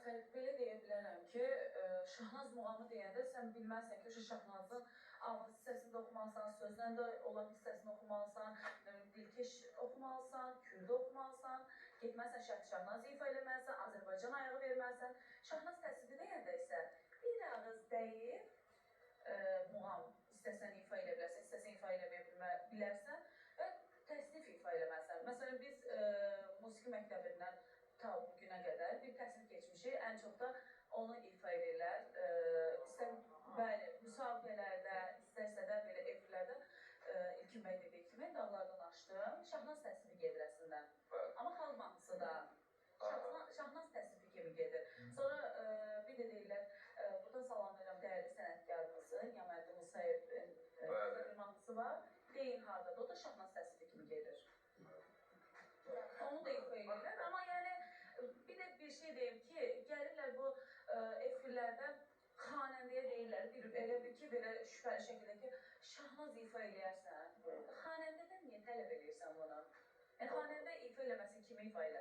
Fərid, belə deyə bilərəm ki, Şahnaz muğamı deyəndə sən bilməzsən ki, Şahnazın ağız hissəsində oxumalısan, sözlə də olan hissəsini oxumalısan, dilkeş oxumalısan, kürdə oxumalısan, getməlisən Şəhid Şahnaz ifa eləməlisən, Azərbaycan ayağı verməlisən. Şahnaz təsviri deyəndə isə bir ağız deyib muğam istəsən ifa elə bilərsən, istəsən ifa eləməyə bilərsən və təsnif ifa eləməlisən. Məsələn, biz musiqi məktəbindən ta bugünə qədər bir təsnif keçmişik, ən çox da onu ifa edirlər. İstər bəli, müsabiqələrdə, istərsə də belə efirlərdə İlkin bəy dediyi kimi dağlardan aşdım. Şahnaz təsnifi gedir əslində. Amma xalq mahnısı da Şahnaz təsnifi kimi gedir. Sonra bir də deyirlər, burada salam verirəm dəyərli sənətkarımızı, Yamərdi Musayevin bir mahnısı var. Deyin hardadır, o da Şahnaz təsnifi kimi gedir. Onu da ifa edirlər, amma yəni bir də bir şey deyim ki, gəlirlər bu efirlərdən xanəndəyə deyirlər, elə bir ki, belə şübhəli şəkildə ki, Şahnaz ifa eləyərsən, xanəndədən niyə tələb eləyirsən bunu? Xanəndə ifa eləməsin, kimi ifa eləsin?